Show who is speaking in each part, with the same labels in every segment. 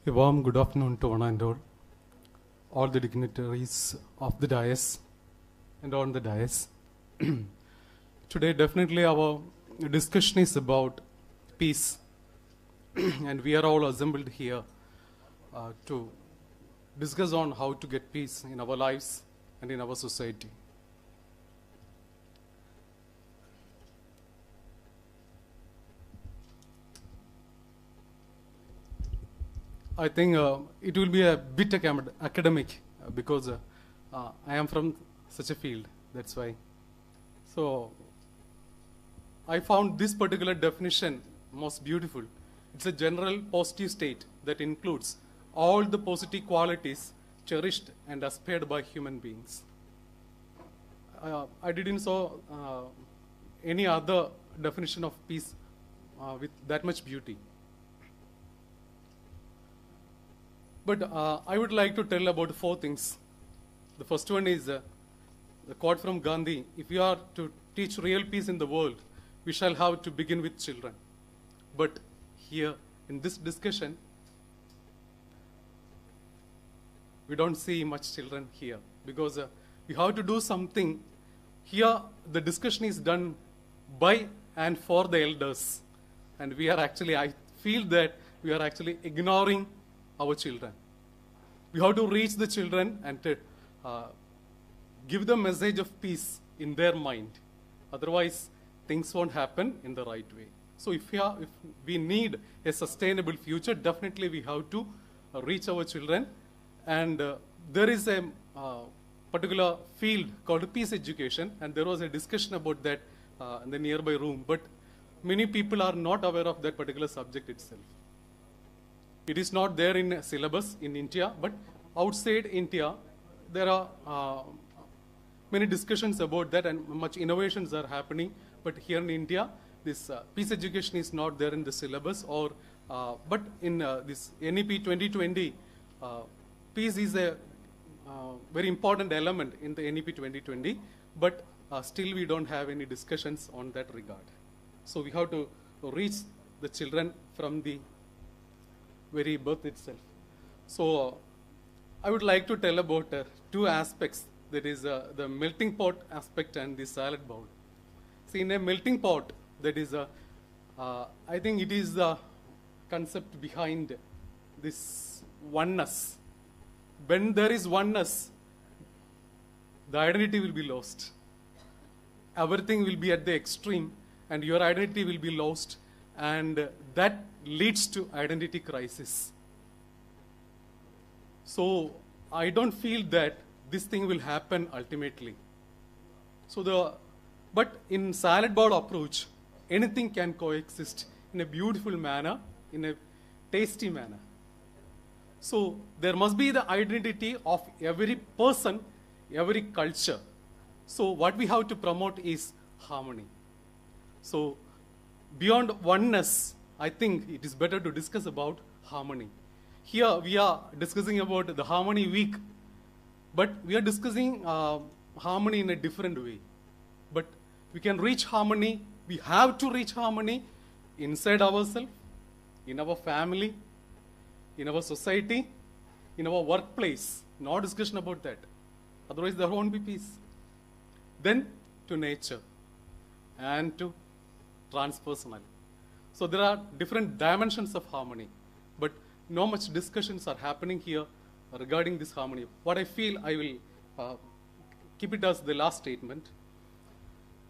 Speaker 1: A warm good afternoon to one and all the dignitaries of the dais and on the dais. Today, definitely our discussion is about peace, and we are all assembled here to discuss on how to get peace in our lives and in our society. I think it will be a bit academic because I am from such a field, that's why. So I found this particular definition most beautiful. It's a general positive state that includes all the positive qualities cherished and aspired by human beings. I didn't saw any other definition of peace with that much beauty. But I would like to tell about 4 things. The first one is the quote from Gandhi: if we are to teach real peace in the world, we shall have to begin with children. But here, in this discussion, we don't see much children here, because we have to do something. Here, the discussion is done by and for the elders. And we are actually, I feel that we are actually ignoring our children. We have to reach the children and to, give the message of peace in their mind. Otherwise, things won't happen in the right way. So if we need a sustainable future, definitely we have to reach our children. And there is a particular field called peace education, and there was a discussion about that in the nearby room. But many people are not aware of that particular subject itself. It is not there in a syllabus in India, but outside India, there are many discussions about that, and much innovations are happening. But here in India, this peace education is not there in the syllabus, but in this NEP 2020, peace is a very important element in the NEP 2020, but still we don't have any discussions on that regard. So we have to reach the children from the very birth itself. So I would like to tell about 2 aspects, that is the melting pot aspect and the salad bowl. See, in a melting pot, that is I think it is the concept behind this oneness. When there is oneness, the identity will be lost. Everything will be at the extreme, and your identity will be lost, and that leads to identity crisis. So I don't feel that this thing will happen ultimately. But in salad bowl approach, anything can coexist in a beautiful manner, in a tasty manner. So there must be the identity of every person, every culture. So what we have to promote is harmony. So beyond oneness, I think it is better to discuss about harmony. Here we are discussing about the Harmony Week, but we are discussing harmony in a different way. But we can reach harmony, we have to reach harmony inside ourselves, in our family, in our society, in our workplace. No discussion about that. Otherwise there won't be peace. Then to nature and to transpersonal. So there are different dimensions of harmony, but no much discussions are happening here regarding this harmony. What I feel, I will keep it as the last statement.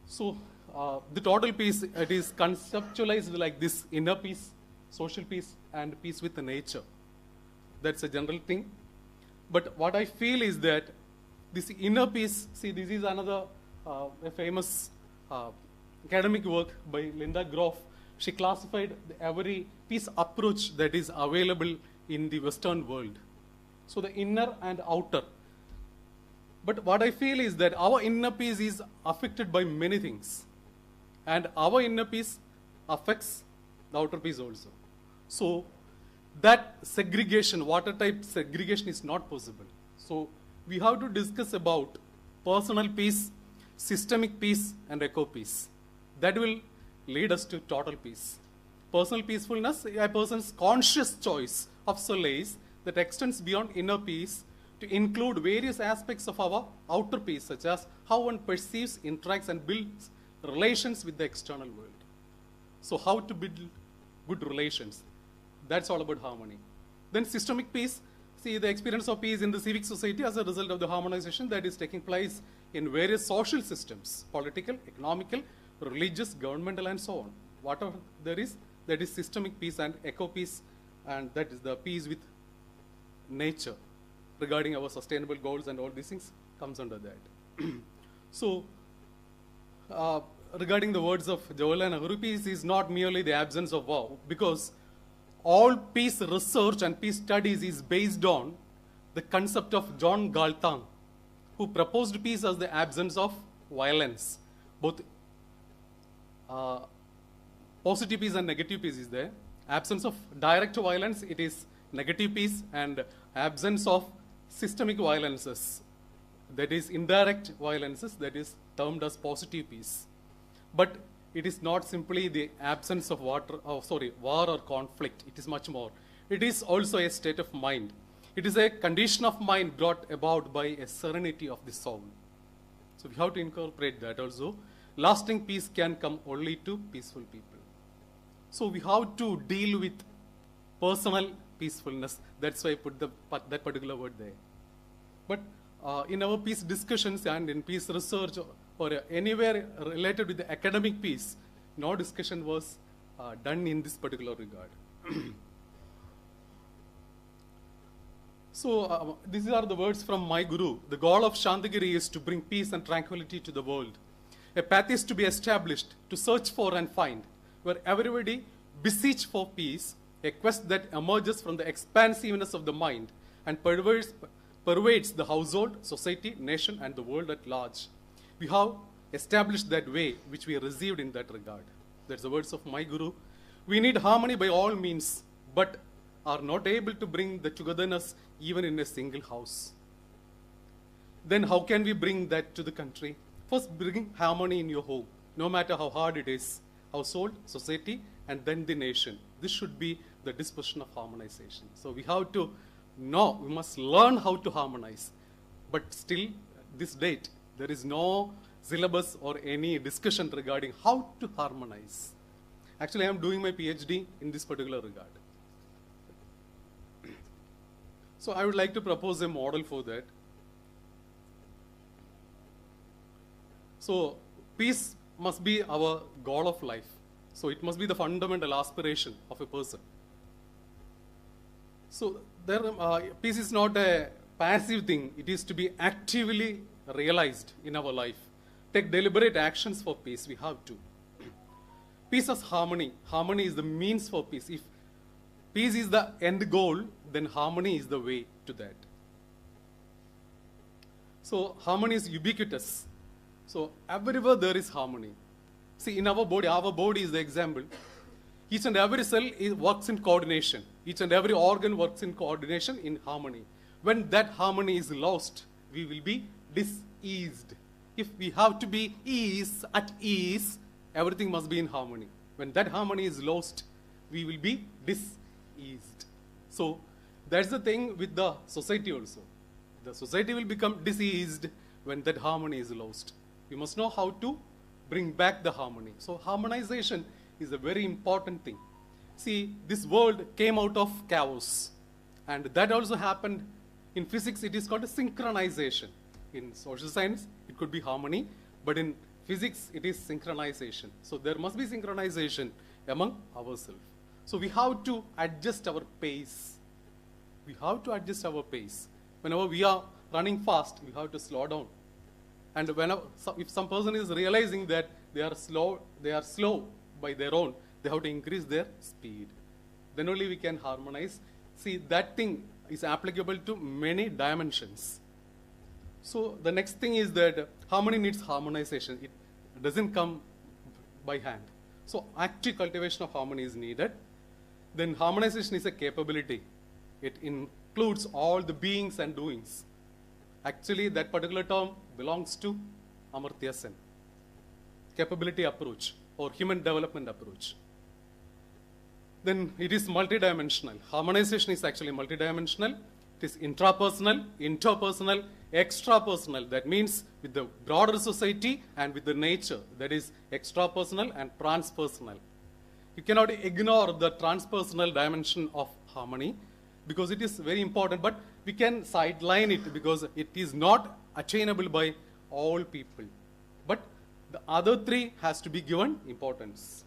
Speaker 1: So the total peace, it is conceptualized like this: inner peace, social peace, and peace with the nature. That's a general thing. But what I feel is that this inner peace, see, this is another a famous academic work by Linda Groff. She classified every peace approach that is available in the Western world. So the inner and outer. But what I feel is that our inner peace is affected by many things. And our inner peace affects the outer peace also. So that segregation, water type segregation, is not possible. So we have to discuss about personal peace, systemic peace, and eco peace. That will lead us to total peace. Personal peacefulness, a person's conscious choice of solace that extends beyond inner peace to include various aspects of our outer peace, such as how one perceives, interacts, and builds relations with the external world. So how to build good relations? That's all about harmony. Then systemic peace. See, the experience of peace in the civic society as a result of the harmonization that is taking place in various social systems, political, economical, religious, governmental, and so on. Whatever there is, that is systemic peace and eco-peace, and that is the peace with nature regarding our sustainable goals and all these things comes under that. So, regarding the words of Jawaharlal Nehru, peace is not merely the absence of war, because all peace research and peace studies is based on the concept of John Galtung, who proposed peace as the absence of violence. Both positive peace and negative peace is there. Absence of direct violence, it is negative peace, and absence of systemic violences, that is indirect violences, that is termed as positive peace. But it is not simply the absence of war or conflict. It is much more. It is also a state of mind. It is a condition of mind brought about by a serenity of the soul. So we have to incorporate that also. Lasting peace can come only to peaceful people. So we have to deal with personal peacefulness. That's why I put that particular word there. But in our peace discussions and in peace research or anywhere related with the academic peace, no discussion was done in this particular regard. So these are the words from my guru. The goal of Santhigiri is to bring peace and tranquility to the world. A path is to be established to search for and find, where everybody beseech for peace, a quest that emerges from the expansiveness of the mind and pervades the household, society, nation, and the world at large. We have established that way which we received in that regard. That's the words of my guru. We need harmony by all means, but are not able to bring the togetherness even in a single house. Then how can we bring that to the country? First, bring harmony in your home, no matter how hard it is. Household, society, and then the nation. This should be the disposition of harmonization. So we have to know, we must learn how to harmonize. But still, this date, there is no syllabus or any discussion regarding how to harmonize. Actually, I am doing my PhD in this particular regard. So I would like to propose a model for that. So peace must be our goal of life. So it must be the fundamental aspiration of a person. So peace is not a passive thing. It is to be actively realized in our life. Take deliberate actions for peace. We have to. Peace as harmony. Harmony is the means for peace. If peace is the end goal, then harmony is the way to that. So harmony is ubiquitous. So everywhere there is harmony. See, in our body is the example. Each and every cell works in coordination. Each and every organ works in coordination, in harmony. When that harmony is lost, we will be diseased. If we have to be at ease, everything must be in harmony. When that harmony is lost, we will be diseased. So that's the thing with the society also. The society will become diseased when that harmony is lost. We must know how to bring back the harmony. So harmonization is a very important thing. See, this world came out of chaos. And that also happened in physics. It is called a synchronization. In social science, it could be harmony. But in physics, it is synchronization. So there must be synchronization among ourselves. So we have to adjust our pace. We have to adjust our pace. Whenever we are running fast, we have to slow down. And if some person is realizing that they are slow by their own, they have to increase their speed. Then only we can harmonize. See, that thing is applicable to many dimensions. So the next thing is that harmony needs harmonization. It doesn't come by hand. So active cultivation of harmony is needed. Then harmonization is a capability. It includes all the beings and doings. Actually, that particular term belongs to Amartya Sen. Capability approach or human development approach. then it is multidimensional. Harmonization is actually multidimensional. It is intrapersonal, interpersonal, extrapersonal. That means with the broader society and with the nature. That is extrapersonal and transpersonal. You cannot ignore the transpersonal dimension of harmony because it is very important, but we can sideline it because it is not attainable by all people. But the other three has to be given importance.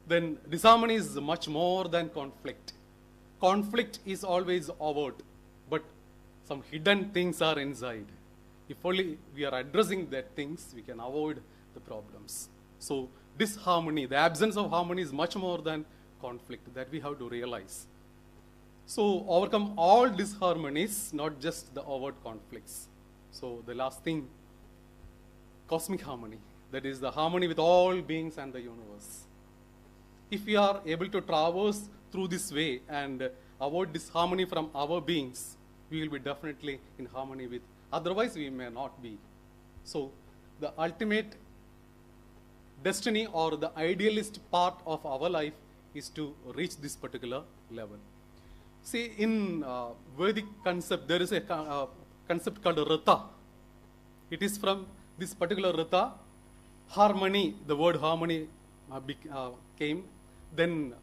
Speaker 1: Then disharmony is much more than conflict. Conflict is always overt, but some hidden things are inside. If only we are addressing that things, we can avoid the problems. So disharmony, the absence of harmony is much more than conflict, that we have to realize. So overcome all disharmonies, not just the overt conflicts. So the last thing, cosmic harmony, that is the harmony with all beings and the universe. If we are able to traverse through this way and avoid disharmony from our beings, we will be definitely in harmony with. Otherwise, we may not be. So the ultimate destiny or the idealist part of our life is to reach this particular level. See, in Vedic concept, there is a concept called Rata. It is from this particular Rata, harmony, the word harmony came. Then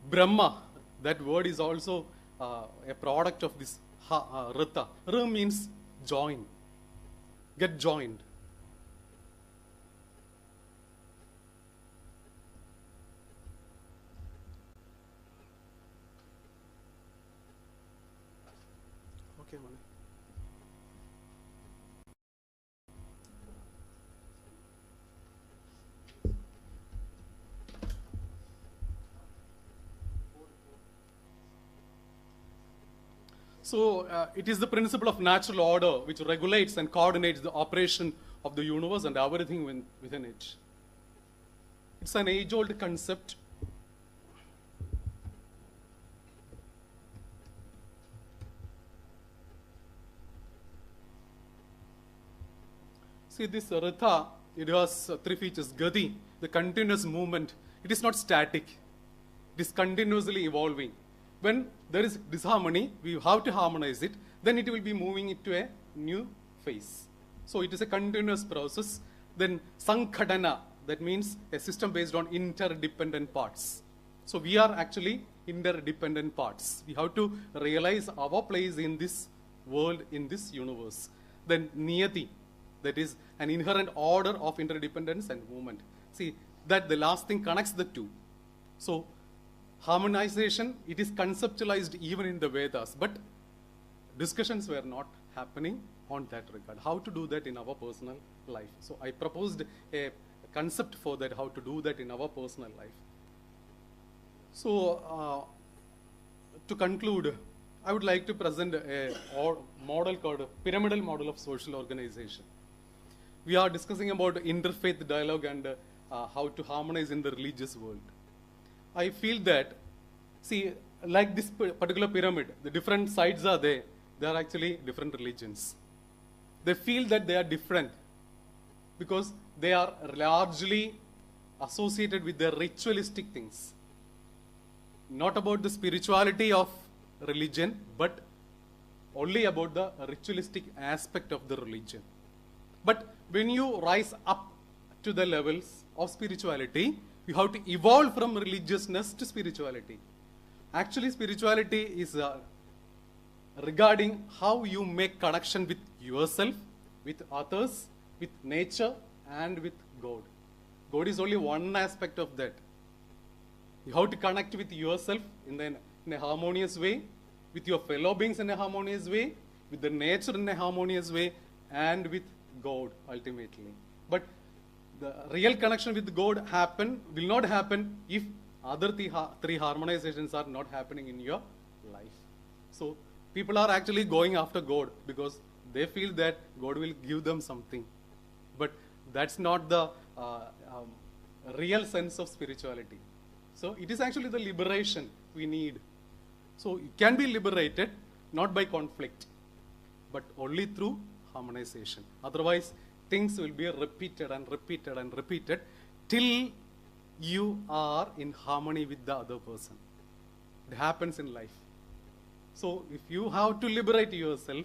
Speaker 1: Brahma, that word is also a product of this Rata. Ra means join, get joined. Okay, Mani. So it is the principle of natural order which regulates and coordinates the operation of the universe and everything within it. It's an age-old concept. See this Ratha, it has three features. Gati, the continuous movement. It is not static. It is continuously evolving. When there is disharmony, we have to harmonize it, then it will be moving into a new phase. So it is a continuous process. Then Sankhadana, that means a system based on interdependent parts. So we are actually interdependent parts. We have to realize our place in this world, in this universe. Then Niyati, that is an inherent order of interdependence and movement. See, that the last thing connects the two. So harmonization, it is conceptualized even in the Vedas, but discussions were not happening on that regard. How to do that in our personal life. So I proposed a concept for that, how to do that in our personal life. So to conclude, I would like to present a model called a pyramidal model of social organization. We are discussing about interfaith dialogue and how to harmonize in the religious world. I feel that, see, like this particular pyramid, the different sides are there. They are actually different religions. They feel that they are different because they are largely associated with their ritualistic things. Not about the spirituality of religion, but only about the ritualistic aspect of the religion. But when you rise up to the levels of spirituality, you have to evolve from religiousness to spirituality. Actually, spirituality is regarding how you make connection with yourself, with others, with nature, and with God. God is only one aspect of that. You have to connect with yourself in a harmonious way, with your fellow beings in a harmonious way, with the nature in a harmonious way, and with God ultimately. But the real connection with God will not happen if other three harmonizations are not happening in your life. So people are actually going after God because they feel that God will give them something. But that's not the real sense of spirituality. So it is actually the liberation we need. So you can be liberated not by conflict, but only through harmonization. Otherwise, things will be repeated and repeated and repeated till you are in harmony with the other person. It happens in life. So if you have to liberate yourself,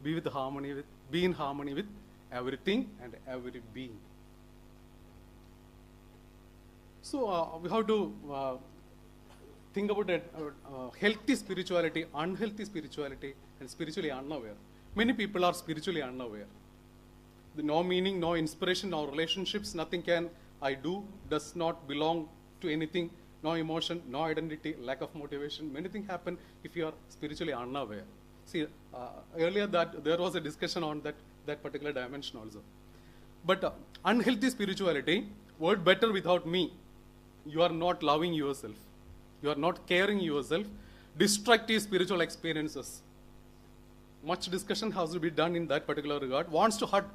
Speaker 1: be in harmony with everything and every being. So we have to think about that healthy spirituality, unhealthy spirituality, and spiritually unaware. Many people are spiritually unaware. No meaning, no inspiration, no relationships, nothing can I do, does not belong to anything, no emotion, no identity, lack of motivation. Many things happen if you are spiritually unaware. See, earlier that there was a discussion on that particular dimension also. But unhealthy spirituality, word better without me. You are not loving yourself. You are not caring yourself. Destructive spiritual experiences. Much discussion has to be done in that particular regard. Wants to hurt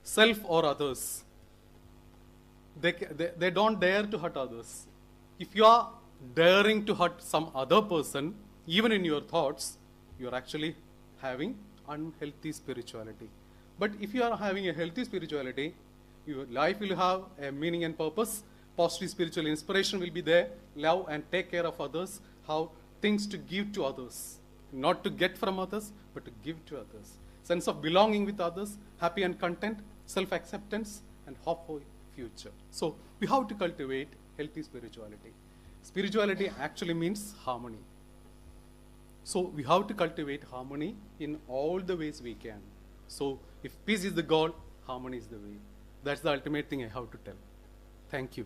Speaker 1: self or others. They don't dare to hurt others. If you are daring to hurt some other person, even in your thoughts, you are actually having unhealthy spirituality. But if you are having a healthy spirituality, your life will have a meaning and purpose. Positive spiritual inspiration will be there. Love and take care of others. Have things to give to others. Not to get from others, but to give to others. Sense of belonging with others, happy and content, self-acceptance, and hope for future. So we have to cultivate healthy spirituality. Spirituality actually means harmony. So we have to cultivate harmony in all the ways we can. So if peace is the goal, harmony is the way. That's the ultimate thing I have to tell. Thank you.